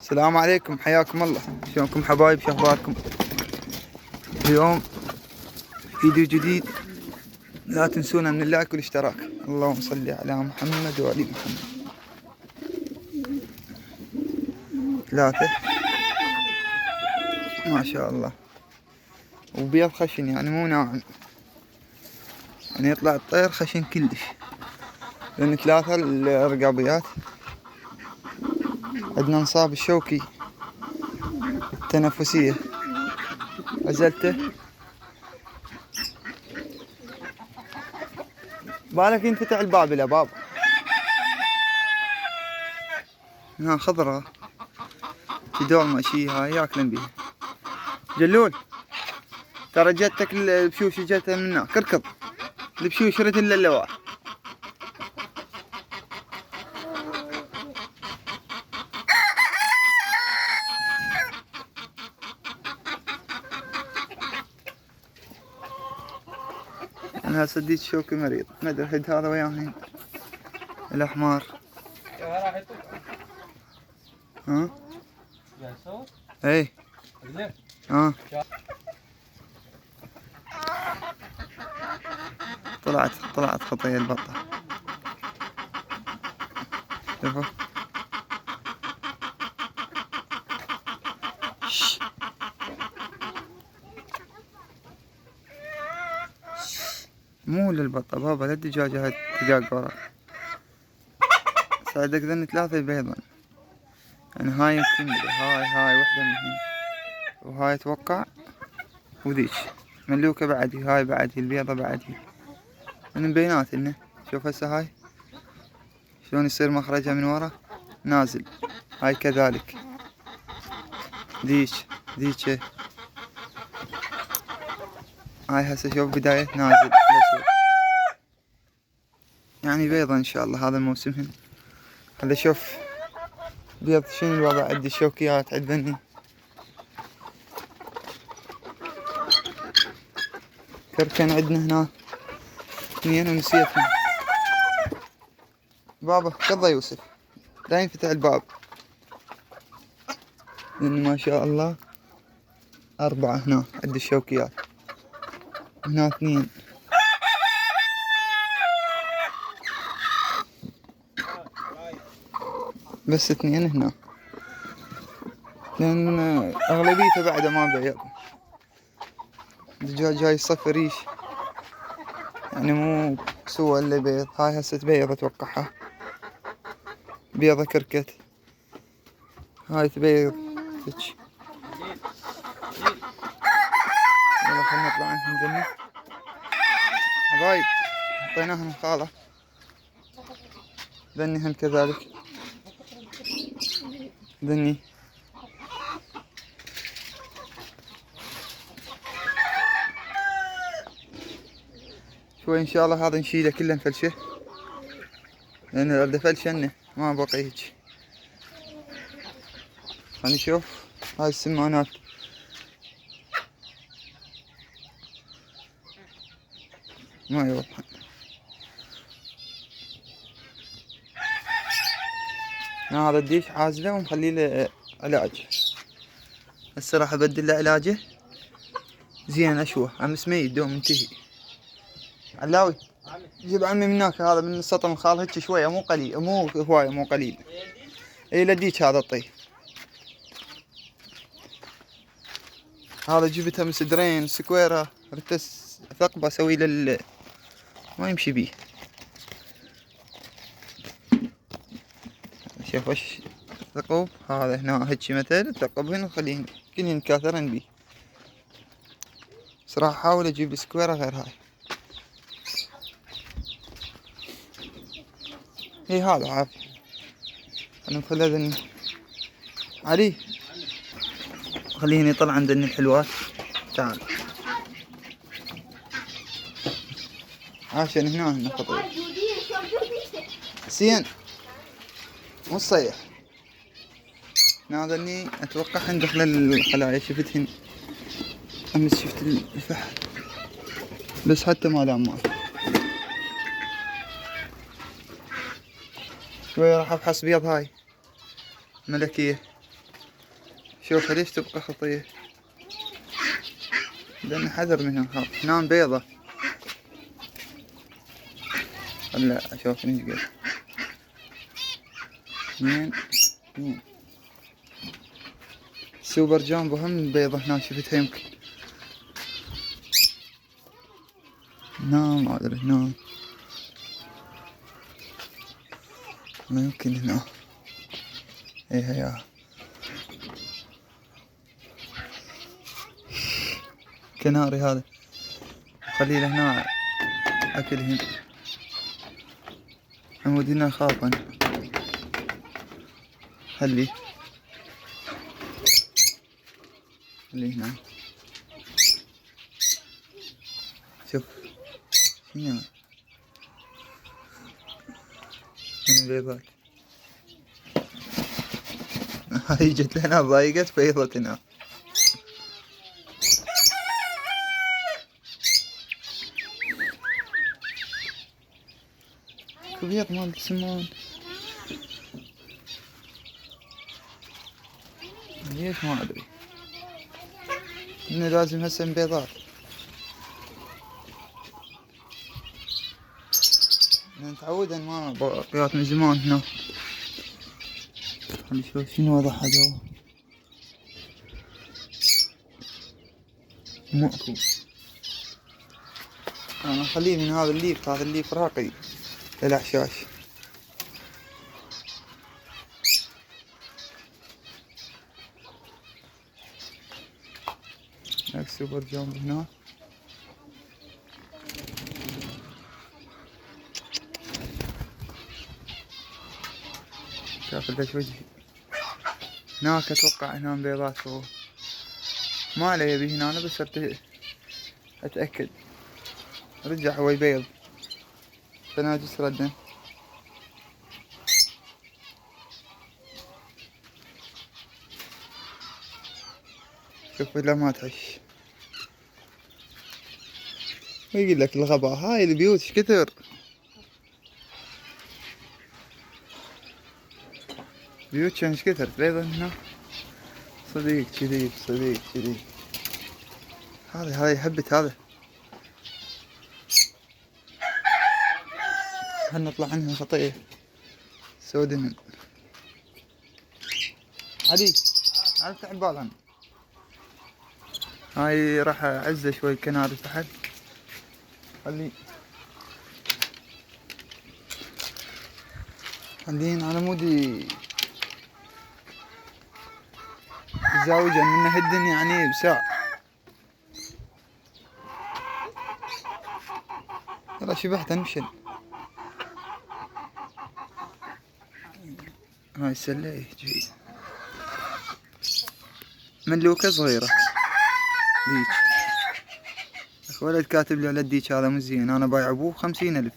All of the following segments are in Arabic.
السلام عليكم، حياكم الله. شلونكم حبايب؟ شو اخباركم؟ اليوم فيديو جديد. لا تنسونا من اللايك والاشتراك. اللهم صل على محمد وآل محمد. 3 ما شاء الله، وبيض خشن يعني مو ناعم، يعني يطلع الطير خشن كلش. لأن 3 الرقابيات. عندنا نصاب الشوكي التنفسية، عزلته. بالك ينفتح الباب إلى باب. هنا خضرة تدور ماشي، هاي ياكلن بيها. جلول ترى جتك البشوش جتها من هناك، اركض. البشوش رد الا اللواء. انا سديت شوكي مريض، ما ادري حد هذا وياهين الاحمر. ها؟ اي ها. طلعت خطية البطة. شوفوا. مو للبطة بابا، للدجاجة. هاي دجاج ورا. ساعدك ذن 3 بيضا، يعني هاي يمكن هاي وحدة منهن، وهاي اتوقع، وذيك ملوكة بعدي، هاي بعدي البيضة بعدي. من بينات انه شوف هسه هاي شلون يصير مخرجها من ورا نازل، هاي كذلك. ذيك هاي هسه شوف بداية نازل الأسود. يعني بيضة ان شاء الله هذا موسمهن. هذا شوف بيض. شنو الوضع؟ عندي الشوكيات عندني كركن. عندنا هنا 2 ونسيتهم. بابا قضى يوسف، لا ينفتح الباب. لأن ما شاء الله 4 هنا عند الشوكيات، هنا 2. بس 2 هنا، لأن أغلبيته بعده ما بيض. الدجاج هاي صف ريش، يعني مو سوى اللي بيض. هاي هسه تبيض أتوقعها، بيضة كركت. هاي تبيض هيج. يلا خلنا نطلع عنهم ذني حبايب. حطيناهم خالة ذني هم كذلك. ذني شوي ان شاء الله. هذا نشيله كله نفلشه، لان لو بدي فلشنه ما بقي هيك. خلينا نشوف هاي السمانات. ما يوضح. هذا الديش عازله ومخلي له علاج. هسه راح ابدل له علاجه. زين اشوه امس ميت دوم منتهي. علاوي جيب عمي من هناك، هذا من السطل الخال هيك شويه، مو قليل، مو هوايه، مو قليل. اي لديك هذا الطي. هذا جبتها من سدرين سكويرة، رتس ثقبة اسوي له ما يمشي بيه. شوف وش ثقوب هذا هنا هيك مثل ثقبهن وخليهن كلهن كاثرن بيه. بس راح احاول اجيب سكويرة غير هاي. اي هذا عافية. انا مخلذن علي، خليهن يطلع عندنا الحلوات. تعال عشان هنا خطير. سين مو صيح. ناظرني اتوقع دخل الخلايا. شفتهن امس، شفت الفحل بس حتى ما لام ماء. شوي راح ابحث بيض هاي ملكية. شوف ليش تبقى خطية، لأن حذر منها خاف. هنا بيضة، لا أشوف ايش قد 2 سوبر جامبو هم بيضة هنا شفتها يمكن. هنا ما أدري، هنا ما يمكن هنا. ايه هيا كناري هذا، خليه هنا أكلهن. عمود هنا خاف أنا، خليه هنا. شوف شنو من البيضات هاي جت لنا ضايقت بيضتنا. بيض مال سمان، ليش ما ادري، انه لازم هسه من بيضات. نتعود ان ما بيضات من زمان هنا. خلي شوف شنو وضع هذا، ماكو. انا اخليه من هذا الليف، هذا الليف راقي للحشاش. هاك سوبر جامب هنا. شاف ليش وجهي هناك، اتوقع هنا بيضات فوق، ما علي يبي هنا. انا بس اتاكد. رجع هو بيض تناجس ردا. شوف الا ما تهش. ويقول لك الغباء هاي البيوت ايش كثر، بيوت كان ايش كثر بيضة هنا. صديق كذي صديق كذي. هاي حبت هذا. هل نطلع عنها خطية سودن. علي هذا تعبان. هاي راح اعزه شوي كناري تحت. خلينا على مودي زاوجة من هدن يعني بساع. يلا شبحت انمشل. هاي السلة جيد، ملوكة صغيرة ديك. ولد كاتب لي على الديك هذا مزين، انا بايع ابوه 50,000.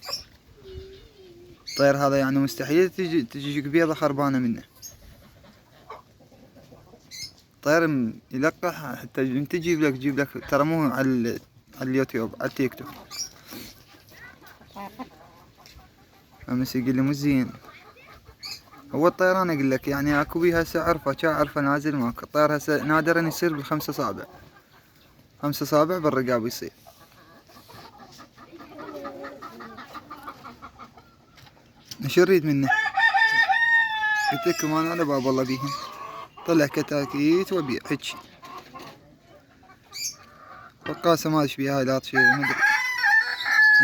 الطير هذا يعني مستحيل تجيك بيضة خربانة منه. طير يلقح حتى انت تجيب لك ترى مو على اليوتيوب، على التيك توك. امس يقول لي مزين. هو الطيران اقول لك يعني اكو بيها سعر، عرفه نازل ماكو. الطير هسه نادرا يصير ب5 اصابع، 5 اصابع بالرقاب يصير. شو نريد منه؟ قلت لكم انا على باب الله بيهم. طلع كتاكيت وبيع هيجي. وقاسة ما ادري بيها، لا تشيل مدري.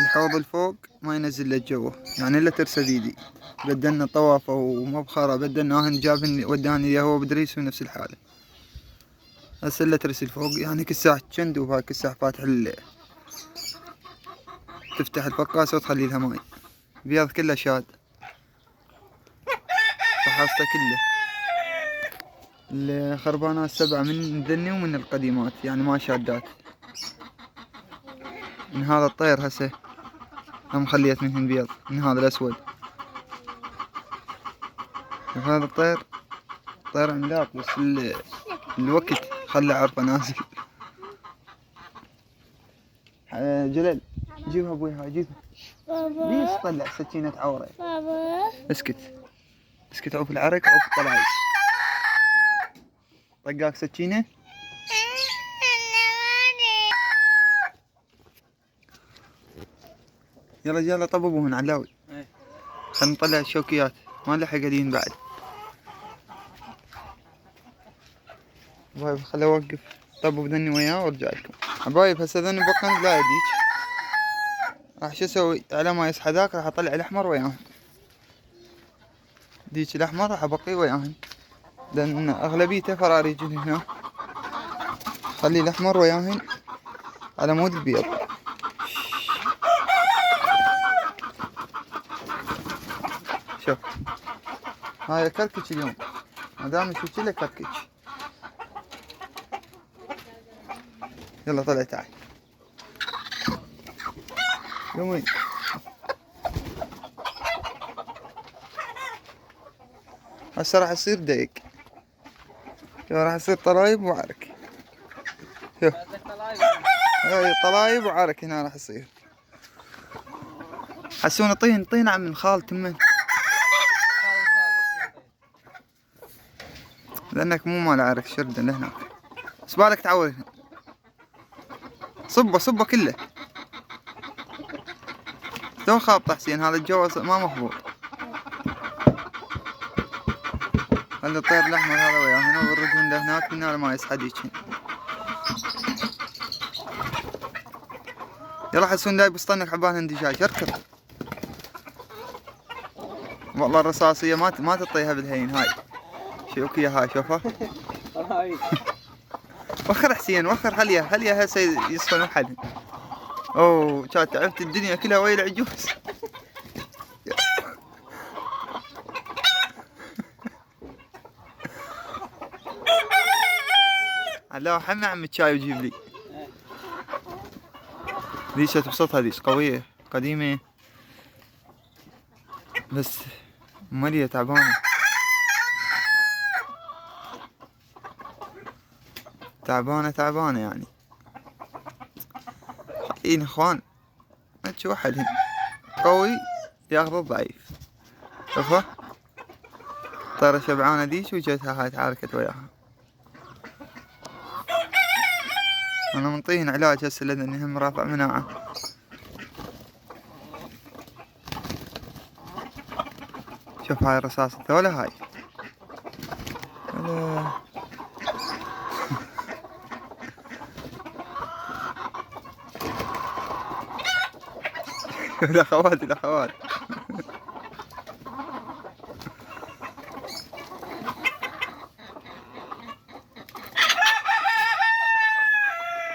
الحوض الفوق ما ينزل له جوه يعني الا ترسى بيدي. بدلنا طوافه ومبخره، بدلناه جابني وداني اياه هو بدريس ونفس الحاله. هسه الا ترسي الفوق يعني كساح شندو بهاي كساح فاتح تفتح الفقاسة وتخلي لها ماي. بياض كله شاد، فحاصته كله. الخربانات 7 من ذني ومن القديمات يعني ما شادات. من هذا الطير هسه هم خليت منهن بيض، من هذا الاسود. هذا الطير طير عملاق، بس الوقت خلى عرفه نازل. جلال جيبها ابوي، هاي جيبها. ليش طلع سكينة عورة؟ اسكت عوف العرق عوف الطلايق. طقاك سكينة؟ يلا يلا طببوا هنا علاوي. خلنا نطلع الشوكيات، ما لحق قاعدين بعد. حبايب خلي اوقف طبب ذني وياه وارجع لكم. حبايب هسه ذني بقن لا يديك. راح شو اسوي؟ على ما يصحى ذاك راح اطلع الاحمر وياهن. ديك الاحمر راح ابقيه وياهن. لان اغلبيته فراريج هنا. خلي الاحمر وياهن على مود البيض. شوف هاي كركش اليوم، ما دام يشوف له كركش. يلا طلع تعال. يومين هسه راح يصير ديق. شوف راح يصير طلايب وعرك. شوف هاي طلايب وعرك هنا راح يصير. حسون طين عم من خال تمن. لانك مو مال عرك شرد لهناك. سبالك تعور هنا. صبه كله. تو خابط حسين هذا الجو ما مضبوط. خلي الطير الاحمر هذا وياه هنا وردهن لهناك من هنا ما يصحى يجي. يلا حسون داي بسطنك عبالها دجاج اركض. والله الرصاصية ما تطيها بالهين هاي. شوكية هاي شوفها. وخر حسين وخر خليها هسه يصفن وحدهم. اوه كانت تعبت الدنيا كلها ويا العجوز. علاوي حمى عم الشاي وجيب لي. ذيش تبسطها ذيش قوية قديمة بس مالية تعبانة. تعبانة يعني. حقين اخوان ما تشوف واحد هنا قوي ياخذ الضعيف. شوفها طيرة شبعانة ديش وجتها هاي تعاركت وياها. انا منطيهن علاج هسه لاني هم رافع مناعة. شوف هاي الرصاصة ولا هاي ولا الاخوات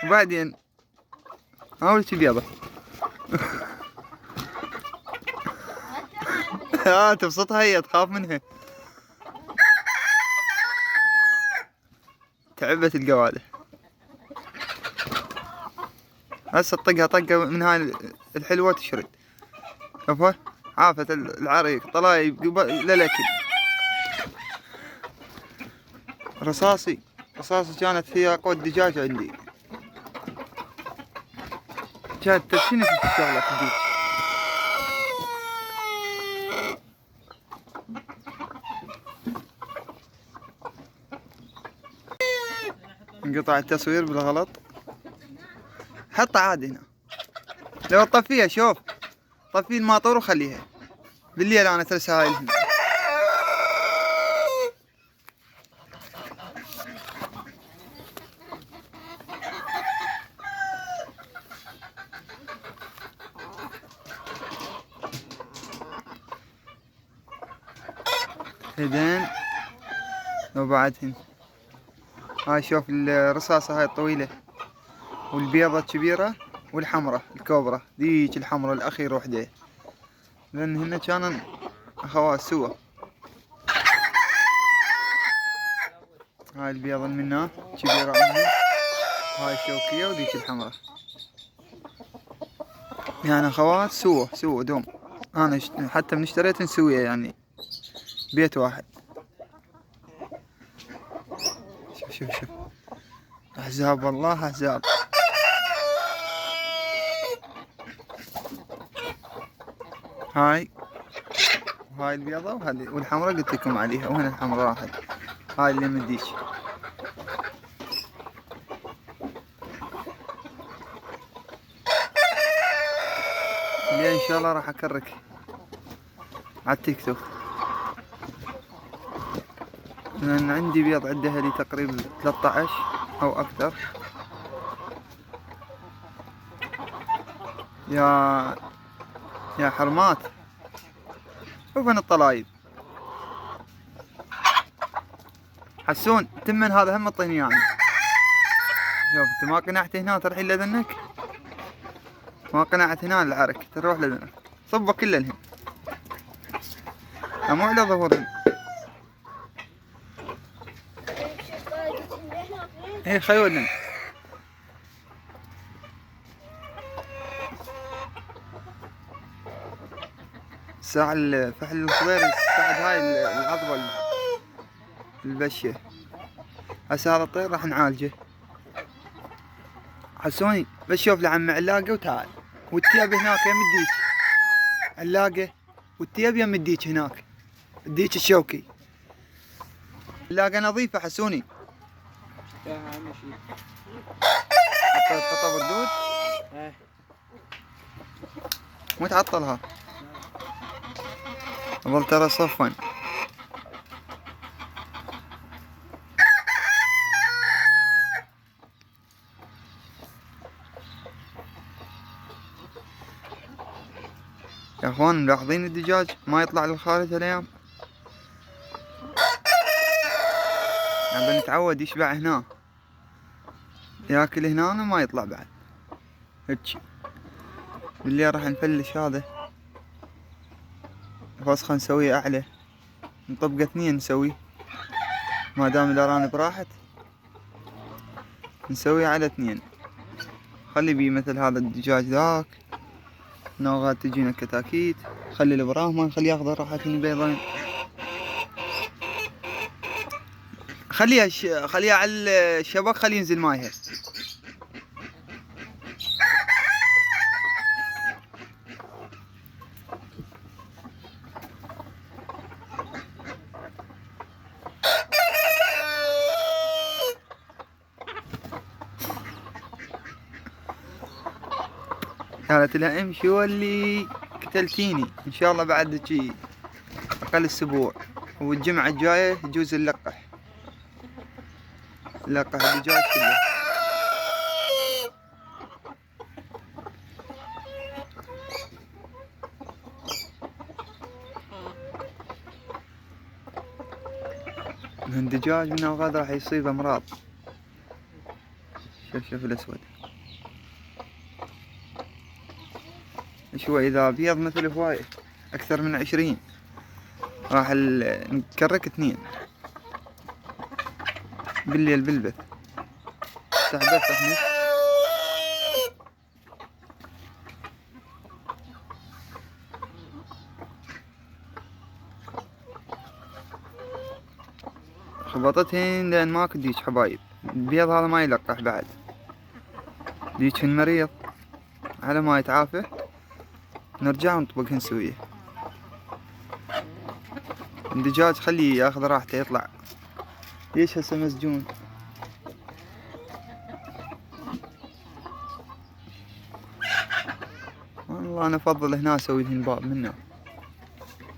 وبعدين اول شي بيضة. تبسطها هي تخاف منها. تعبت القوادة. هسه تطقها طقة من هاي الحلوة تشرد. شوفها عافت العريق طلايب للأكل. رصاصي كانت هي قوة دجاج عندي. كانت ترسيني في الشغلة دي. انقطع التصوير بالغلط. حطها عادي هنا. لو طفيها شوف طفي الماطور وخليها بالليل انا ترسها هاي هنا. بعدين لو بعدهن هاي شوف الرصاصة هاي الطويلة والبيضة الكبيرة والحمرة الكوبرا ديك الحمرة الأخيرة وحدة لأن هن كانن أخوات سوا. هاي البيضة منها كبيرة عنها هاي الشوكية وديك الحمرة يعني أخوات سوا دوم. أنا حتى من اشتريتن سوية يعني بيت واحد. شوف أحزاب والله أحزاب. هاي البيضة والحمراء قلت لكم عليها وهنا الحمراء راحت. هاي اللي مديش بعدين ان شاء الله راح اكرك على التيك توك، لان عندي بيض عدها لي تقريبا 13 او اكثر. يا حرمات وبن الطلايب. حسون تمن هذا هم اعطيني يعني. شوف انت ما قنعت هنا تروح لذنك، ما قنعت هنا العرك تروح لذنك، صبه كله الحين مو على ظهورهم. ايه خيولن الساعة الفحل الصغير الساعة هاي العضبة البشة. هسه هذا الطير راح نعالجه. حسوني بس شوف لعم علاقة وتعال، والتياب هناك يم الديك علاقة، والتياب يم الديك هناك الديك الشوكي. علاقة نظيفة حسوني. حطيت قطة بردود مو تعطلها اظل ترى صفا. يا اخوان ملاحظين الدجاج ما يطلع للخارج هالايام؟ يعني بنتعود يشبع هنا ياكل هنا وما يطلع بعد هيجي. بالليل راح نفلش هذا فسخة نسويه اعلى، نطبقه 2 نسويه ما دام الارانب راحت نسويه على 2. خلي بيه مثل هذا الدجاج ذاك نوغات تجينا كتاكيت، خلي البراهما خلي ياخذ راحتين بيضين، خليها على الشبك خلي ينزل مايها. قالت لها امشي واللي قتلتيني. ان شاء الله بعد شي اقل اسبوع والجمعة الجاية يجوز نلقح الدجاج كله. الدجاج من اوقات راح يصيب امراض. شوف الاسود شوي اذا ابيض مثل هواي اكثر من 20 راح نكرك 2 بالليل بالبث تحبث احنا. خبطتهن لان ماكو ديك حبايب. البيض هذا ما يلقح بعد، ديك مريض على ما يتعافى نرجع نطبقهن سويه. الدجاج خليه ياخذ راحته يطلع. ليش هسه مسجون؟ والله انا افضل هنا اسوي لهن باب منه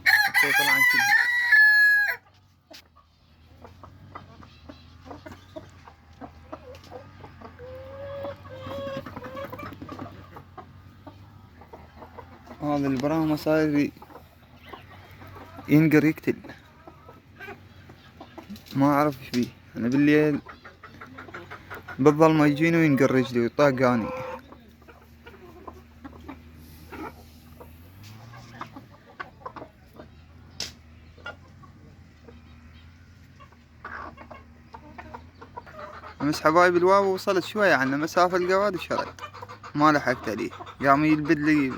حتى يطلعن كلهن. هذا البراهما صاير ينقر يقتل ما اعرف ايش بيه. انا بالليل بالظلمة يجيني وينقر رجلي ويطاقاني. امس حبايب الواو وصلت شوية عنا مسافة القواد وشرد ما لحقت عليه، قام يلبد لي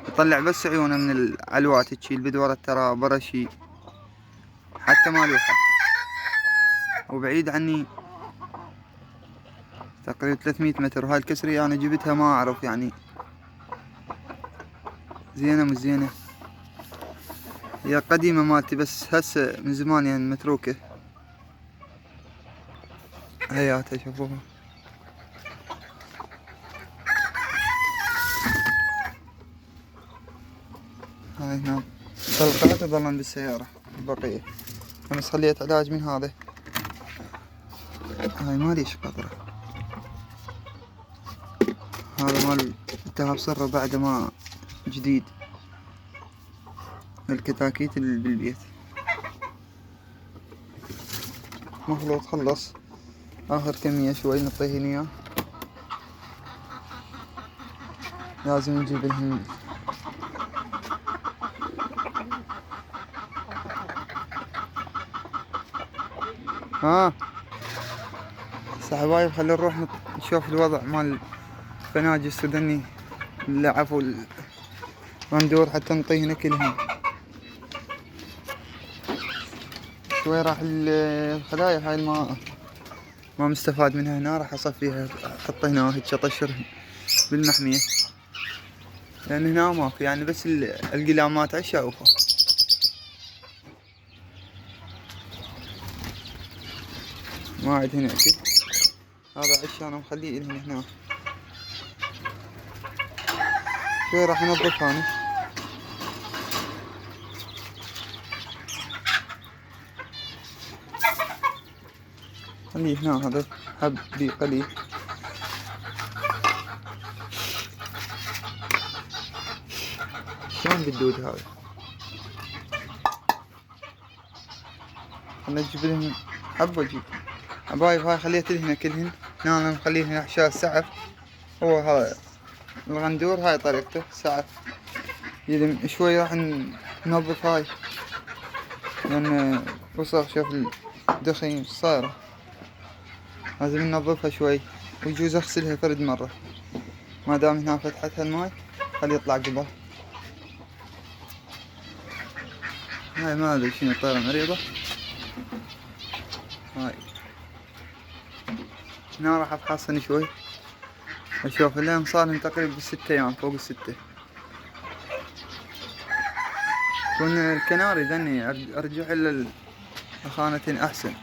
يطلع بس عيونه من العلوات تشي يلبد ورا ترى برا شي حتى ما لوحه وبعيد عني تقريبا 300 متر. وهاي الكسرية انا جبتها ما اعرف يعني زينة مش زينة، هي قديمة مالتي بس هسه من زمان يعني متروكة. هياتها شوفوها هاي هنا طلقات ظلن بالسيارة البقية. أنا خليت علاج من هذا. هاي ماليش قطرة. هذا مال التهاب سرة بعد ما جديد. الكتاكيت اللي بالبيت مخلوط خلص. آخر كمية شوي نعطيهن إياه. لازم نجيب لهم حبايب. خلينا نروح نشوف الوضع مال الفناجي السوداني اللي عفوا الغندور حتى نعطيهن كلهم. شوي راح الخلايا هاي ما مستفاد منها هنا، راح اصفيها احطها هنا هيك اطشرها بالمحمية، لان هنا ماكو يعني بس القلامات عالشاوفة. ما عاد هنا اكل. هذا عش انا مخليه لهم هنا. شوي راح انظف انا. خليه هنا هذا حب بي قليل. شلون بالدود هذا؟ خلنا نجيب لهم حب واجيب. حبايب هاي خليت لهن كلهن. هنا انا مخليهن احشاء السعف. هو هذا الغندور هاي طريقته سعف. يلم شوي راح ننظف هاي لان وسخ. شوف الدخين صايرة، لازم ننظفها شوي ويجوز اغسلها فرد مرة. ما دام هنا فتحتها الماي خليه يطلع قبل. هاي ما ادري شنو طيرة مريضة هاي. هنا راح افحصن شوي اشوف لين صارن تقريبا ب6 ايام فوق ال6. كون الكناري ذني ارجع الى الخانتين احسن.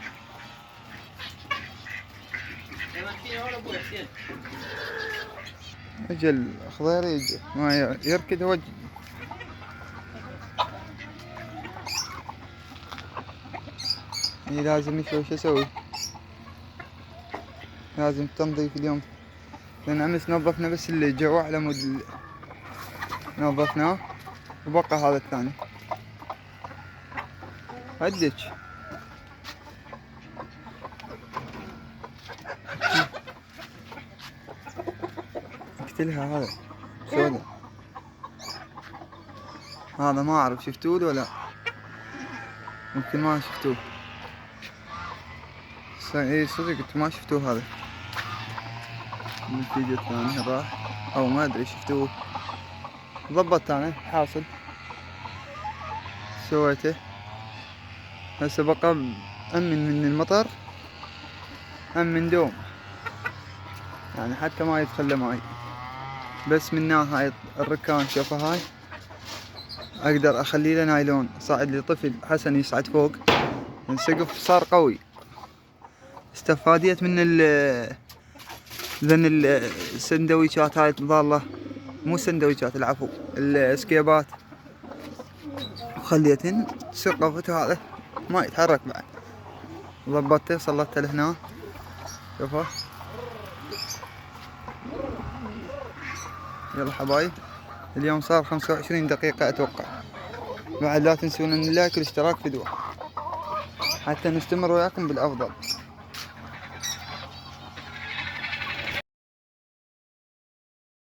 اجل خضير يجي ما يركد هو. لازم شوي شو اسوي، لازم تنظيف اليوم لان امس نظفنا بس اللي جوا على مود نظفناه وبقى هذا الثاني. هدج اقتلها. هذا سودا هذا ما اعرف شفتوه ولا ممكن ما شفتوه. اي صدق انتوا ما شفتوه. هذا الفيديو الثاني راح او ما ادري شفتوه. ضبطت انا حاصل سويته. هسه بقى امن من المطر امن دوم يعني حتى ما يدخل ماي. بس من هاي الركان شوفها هاي اقدر اخلي له نايلون. صعد لي طفل حسن يصعد فوق السقف صار قوي. استفاديت من ذن السندويشات هاي ضالة، مو سندويشات العفو السكيبات، وخليتهن سقفت هذا ما يتحرك بعد. ضبطته صلته لهنا شوفه. يلا حبايب اليوم صار 25 دقيقة اتوقع. بعد لا تنسون اللايك والاشتراك في دوا حتى نستمر وياكم بالافضل.